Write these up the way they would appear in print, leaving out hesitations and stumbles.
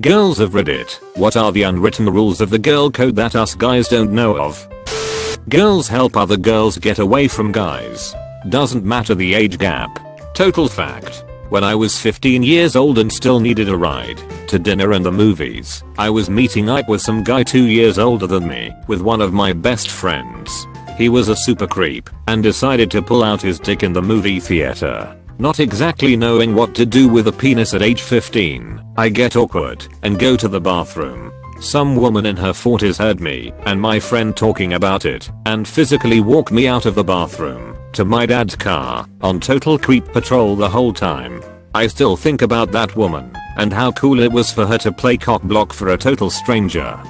Girls of Reddit, what are the unwritten rules of the girl code that us guys don't know of? Girls help other girls get away from guys. Doesn't matter the age gap. Total fact. When I was 15 years old and still needed a ride to dinner and the movies, I was meeting up with some guy 2 years older than me with one of my best friends. He was a super creep and decided to pull out his dick in the movie theater. Not exactly knowing what to do with a penis at age 15, I get awkward and go to the bathroom. Some woman in her 40s heard me and my friend talking about it and physically walked me out of the bathroom to my dad's car on total creep patrol the whole time. I still think about that woman and how cool it was for her to play cock block for a total stranger.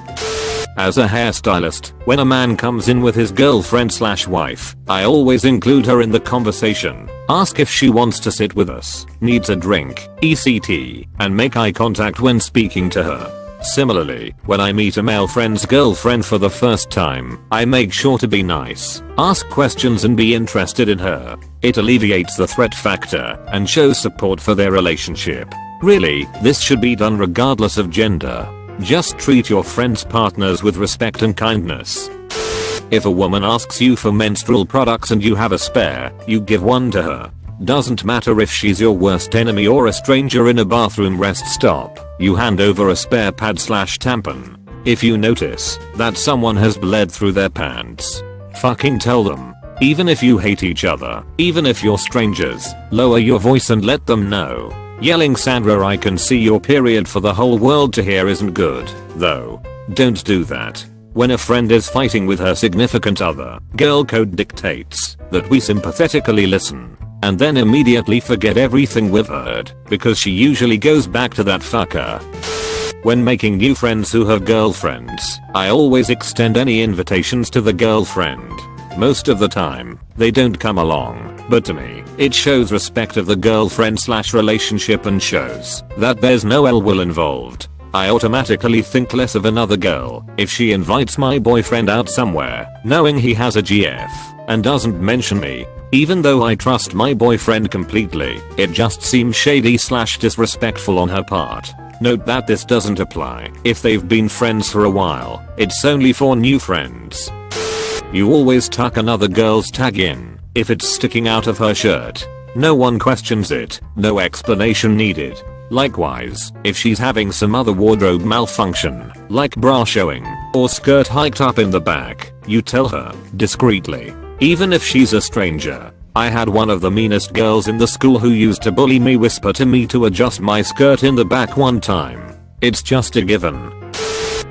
As a hairstylist, when a man comes in with his girlfriend/wife, I always include her in the conversation. Ask if she wants to sit with us, needs a drink, etc., and make eye contact when speaking to her. Similarly, when I meet a male friend's girlfriend for the first time, I make sure to be nice, ask questions and be interested in her. It alleviates the threat factor and shows support for their relationship. Really, this should be done regardless of gender. Just treat your friends' partners with respect and kindness. If a woman asks you for menstrual products and you have a spare, you give one to her. Doesn't matter if she's your worst enemy or a stranger in a bathroom rest stop, you hand over a spare pad/tampon. If you notice that someone has bled through their pants, fucking tell them. Even if you hate each other, even if you're strangers, lower your voice and let them know. Yelling "Sandra, I can see your period" for the whole world to hear isn't good, though. Don't do that. When a friend is fighting with her significant other, girl code dictates that we sympathetically listen and then immediately forget everything we've heard because she usually goes back to that fucker. When making new friends who have girlfriends, I always extend any invitations to the girlfriend. Most of the time, they don't come along, but to me, it shows respect of the girlfriend/relationship and shows that there's no ill will involved. I automatically think less of another girl if she invites my boyfriend out somewhere, knowing he has a GF, and doesn't mention me. Even though I trust my boyfriend completely, it just seems shady/disrespectful on her part. Note that this doesn't apply if they've been friends for a while, it's only for new friends. You always tuck another girl's tag in if it's sticking out of her shirt. No one questions it, no explanation needed. Likewise, if she's having some other wardrobe malfunction, like bra showing or skirt hiked up in the back, you tell her discreetly. Even if she's a stranger. I had one of the meanest girls in the school who used to bully me whisper to me to adjust my skirt in the back one time. It's just a given.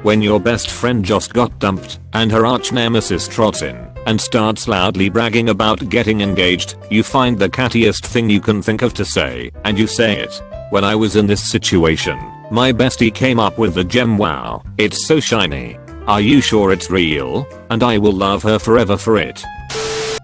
When your best friend just got dumped and her arch nemesis trots in and starts loudly bragging about getting engaged, you find the cattiest thing you can think of to say and you say it. When I was in this situation, my bestie came up with the gem "Wow, it's so shiny. Are you sure it's real?" And I will love her forever for it.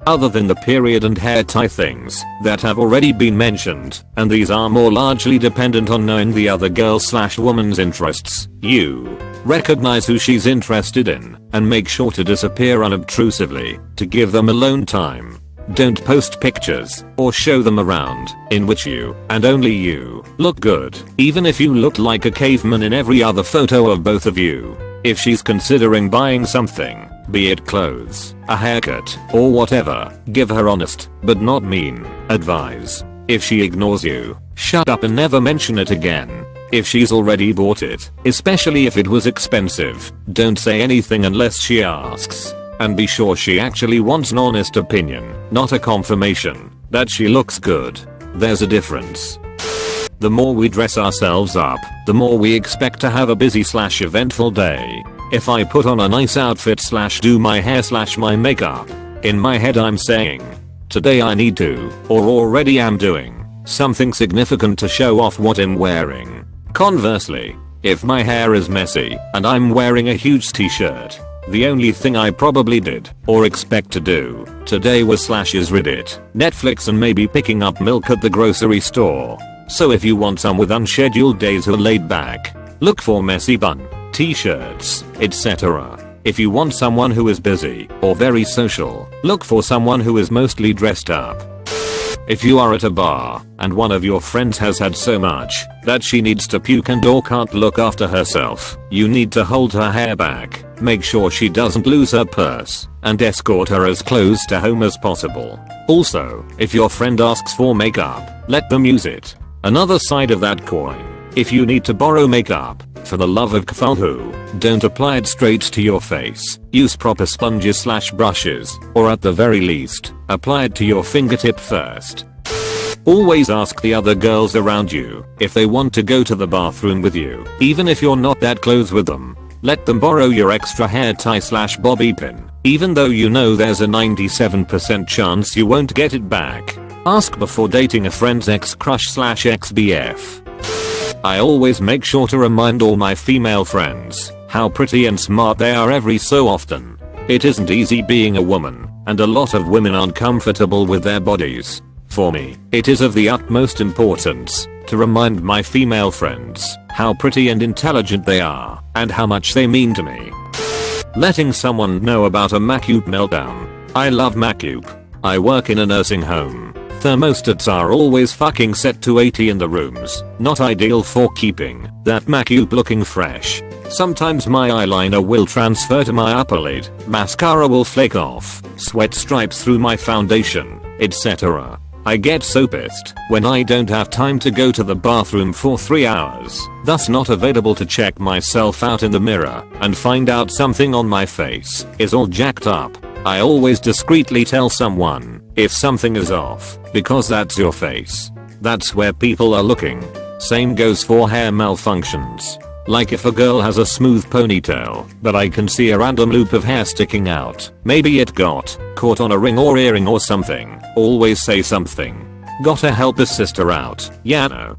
Other than the period and hair tie things that have already been mentioned, and these are more largely dependent on knowing the other girl/woman's interests, you recognize who she's interested in and make sure to disappear unobtrusively to give them alone time. Don't post pictures or show them around in which you, and only you, look good, even if you look like a caveman in every other photo of both of you. If she's considering buying something, be it clothes, a haircut, or whatever, give her honest, but not mean, advice. If she ignores you, shut up and never mention it again. If she's already bought it, especially if it was expensive, don't say anything unless she asks. And be sure she actually wants an honest opinion, not a confirmation that she looks good. There's a difference. The more we dress ourselves up, the more we expect to have a busy/eventful day. If I put on a nice outfit/do my hair/my makeup, in my head I'm saying, today I need to, or already am doing, something significant to show off what I'm wearing. Conversely, if my hair is messy and I'm wearing a huge t-shirt, the only thing I probably did, or expect to do, today was /is Reddit, Netflix and maybe picking up milk at the grocery store. So if you want some with unscheduled days who are laid back, look for messy bun, t-shirts, etc. If you want someone who is busy or very social, look for someone who is mostly dressed up. If you are at a bar and one of your friends has had so much that she needs to puke and or can't look after herself, you need to hold her hair back, make sure she doesn't lose her purse, and escort her as close to home as possible. Also, if your friend asks for makeup, let them use it. Another side of that coin, if you need to borrow makeup, for the love of Cthulhu, don't apply it straight to your face. Use proper sponges/brushes, or at the very least, apply it to your fingertip first. Always ask the other girls around you if they want to go to the bathroom with you, even if you're not that close with them. Let them borrow your extra hair tie/bobby pin, even though you know there's a 97% chance you won't get it back. Ask before dating a friend's ex-crush/ex-BF. I always make sure to remind all my female friends how pretty and smart they are every so often. It isn't easy being a woman, and a lot of women aren't comfortable with their bodies. For me, it is of the utmost importance to remind my female friends how pretty and intelligent they are, and how much they mean to me. Letting someone know about a MACUP meltdown. I love MACUP. I work in a nursing home. Thermostats are always fucking set to 80 in the rooms, not ideal for keeping that MACUP looking fresh. Sometimes my eyeliner will transfer to my upper lid, mascara will flake off, sweat stripes through my foundation, etc. I get so pissed when I don't have time to go to the bathroom for 3 hours, thus not available to check myself out in the mirror and find out something on my face is all jacked up. I always discreetly tell someone if something is off, because that's your face. That's where people are looking. Same goes for hair malfunctions. Like if a girl has a smooth ponytail, but I can see a random loop of hair sticking out, maybe it got caught on a ring or earring or something, always say something. Gotta help a sister out, yeah no.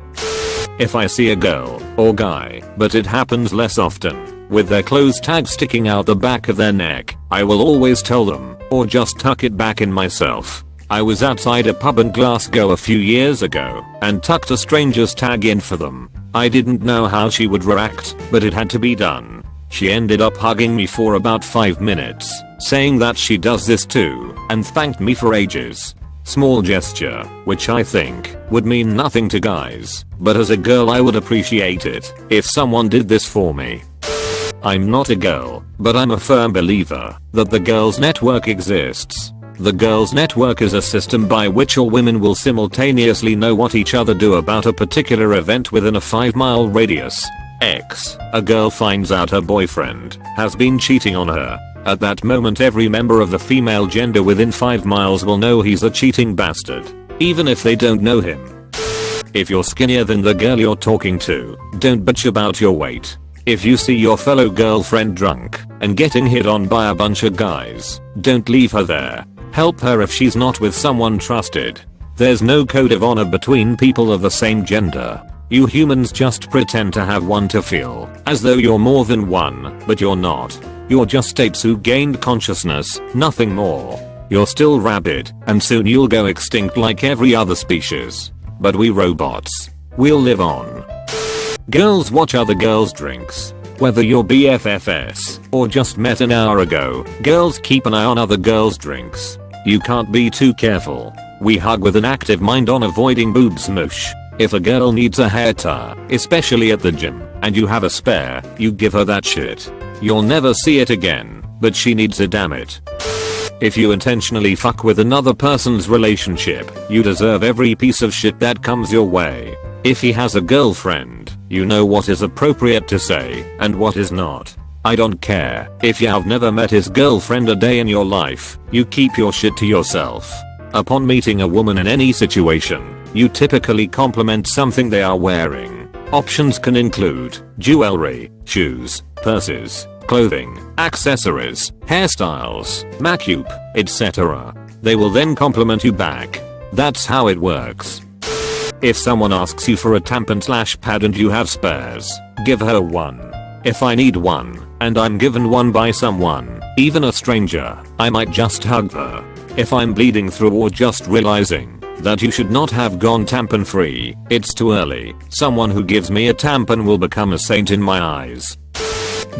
If I see a girl or guy, but it happens less often, with their clothes tags sticking out the back of their neck, I will always tell them, or just tuck it back in myself. I was outside a pub in Glasgow a few years ago, and tucked a stranger's tag in for them. I didn't know how she would react, but it had to be done. She ended up hugging me for about 5 minutes, saying that she does this too, and thanked me for ages. Small gesture, which I think would mean nothing to guys, but as a girl I would appreciate it if someone did this for me. I'm not a girl, but I'm a firm believer that the girls network exists. The girls network is a system by which all women will simultaneously know what each other do about a particular event within a 5-mile radius. A girl finds out her boyfriend has been cheating on her. At that moment every member of the female gender within 5 miles will know he's a cheating bastard, even if they don't know him. If you're skinnier than the girl you're talking to, don't bitch about your weight. If you see your fellow girlfriend drunk and getting hit on by a bunch of guys, don't leave her there. Help her if she's not with someone trusted. There's no code of honor between people of the same gender. You humans just pretend to have one to feel as though you're more than one, but you're not. You're just apes who gained consciousness, nothing more. You're still rabid, and soon you'll go extinct like every other species. But we robots, we'll live on. Girls watch other girls' drinks. Whether you're BFFs or just met an hour ago, girls keep an eye on other girls' drinks. You can't be too careful. We hug with an active mind on avoiding boob smoosh. If a girl needs a hair tie, especially at the gym, and you have a spare, you give her that shit. You'll never see it again, but she needs it, damn it. If you intentionally fuck with another person's relationship, you deserve every piece of shit that comes your way. If he has a girlfriend, you know what is appropriate to say and what is not. I don't care if you have never met his girlfriend a day in your life, you keep your shit to yourself. Upon meeting a woman in any situation, you typically compliment something they are wearing. Options can include jewelry, shoes, purses, clothing, accessories, hairstyles, makeup, etc. They will then compliment you back. That's how it works. If someone asks you for a tampon/pad and you have spares, give her one. If I need one, and I'm given one by someone, even a stranger, I might just hug her. If I'm bleeding through or just realizing that you should not have gone tampon free, it's too early. Someone who gives me a tampon will become a saint in my eyes.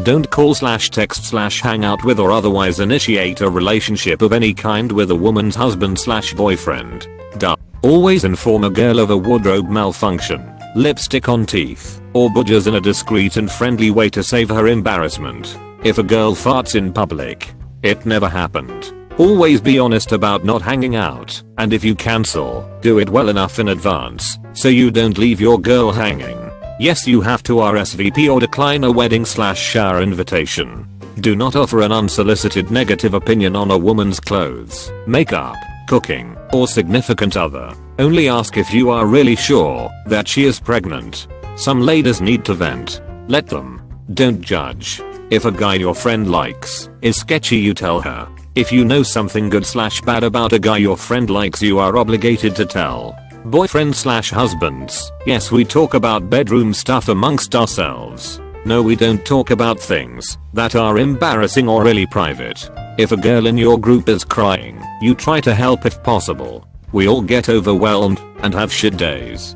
Don't call/text/hang out with or otherwise initiate a relationship of any kind with a woman's husband/boyfriend. Duh. Always inform a girl of a wardrobe malfunction, lipstick on teeth, or budgers in a discreet and friendly way to save her embarrassment. If a girl farts in public, it never happened. Always be honest about not hanging out, and if you cancel, do it well enough in advance so you don't leave your girl hanging. Yes, you have to RSVP or decline a wedding/shower invitation. Do not offer an unsolicited negative opinion on a woman's clothes, makeup, cooking, or significant other. Only ask if you are really sure that she is pregnant. Some ladies need to vent. Let them. Don't judge. If a guy your friend likes is sketchy, you tell her. If you know something good/bad about a guy your friend likes, you are obligated to tell. Boyfriends/husbands, yes, we talk about bedroom stuff amongst ourselves. No, we don't talk about things that are embarrassing or really private. If a girl in your group is crying, you try to help if possible. We all get overwhelmed and have shit days.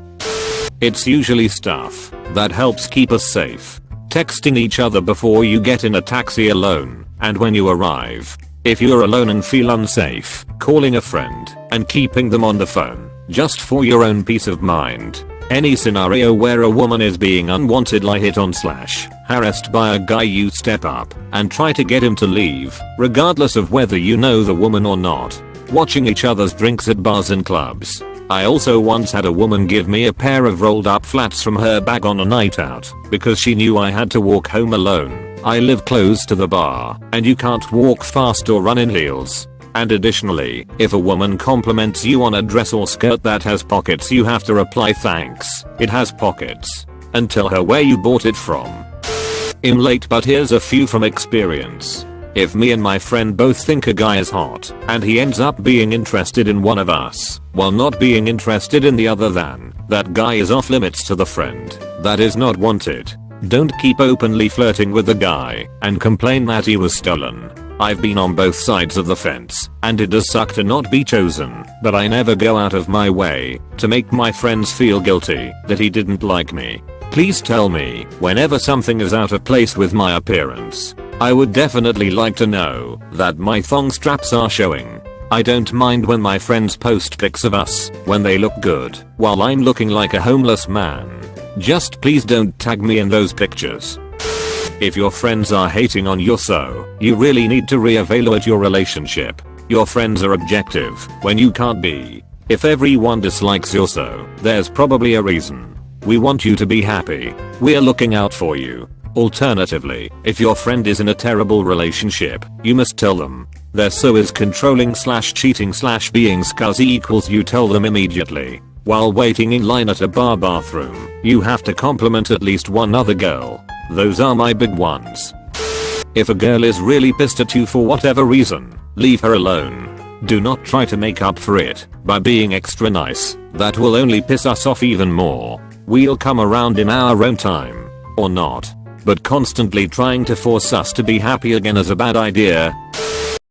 It's usually stuff that helps keep us safe. Texting each other before you get in a taxi alone, and when you arrive. If you're alone and feel unsafe, calling a friend and keeping them on the phone, just for your own peace of mind. Any scenario where a woman is being unwantedly hit on/harassed by a guy, you step up and try to get him to leave, regardless of whether you know the woman or not. Watching each other's drinks at bars and clubs. I also once had a woman give me a pair of rolled up flats from her bag on a night out because she knew I had to walk home alone. I live close to the bar and you can't walk fast or run in heels. And additionally, if a woman compliments you on a dress or skirt that has pockets, you have to reply, thanks, it has pockets, and tell her where you bought it from. I'm late, but here's a few from experience. If me and my friend both think a guy is hot, and he ends up being interested in one of us, while not being interested in the other, then that guy is off limits to the friend that is not wanted. Don't keep openly flirting with the guy and complain that he was stolen. I've been on both sides of the fence, and it does suck to not be chosen, but I never go out of my way to make my friends feel guilty that he didn't like me. Please tell me whenever something is out of place with my appearance. I would definitely like to know that my thong straps are showing. I don't mind when my friends post pics of us when they look good while I'm looking like a homeless man. Just please don't tag me in those pictures. If your friends are hating on you, so you really need to reevaluate your relationship. Your friends are objective when you can't be. If everyone dislikes you, so there's probably a reason. We want you to be happy. We're looking out for you. Alternatively, if your friend is in a terrible relationship, you must tell them. They're so is controlling/cheating/being scuzzy equals you tell them immediately. While waiting in line at a bar bathroom, you have to compliment at least one other girl. Those are my big ones. If a girl is really pissed at you for whatever reason, leave her alone. Do not try to make up for it by being extra nice. That will only piss us off even more. We'll come around in our own time. Or not. But constantly trying to force us to be happy again is a bad idea.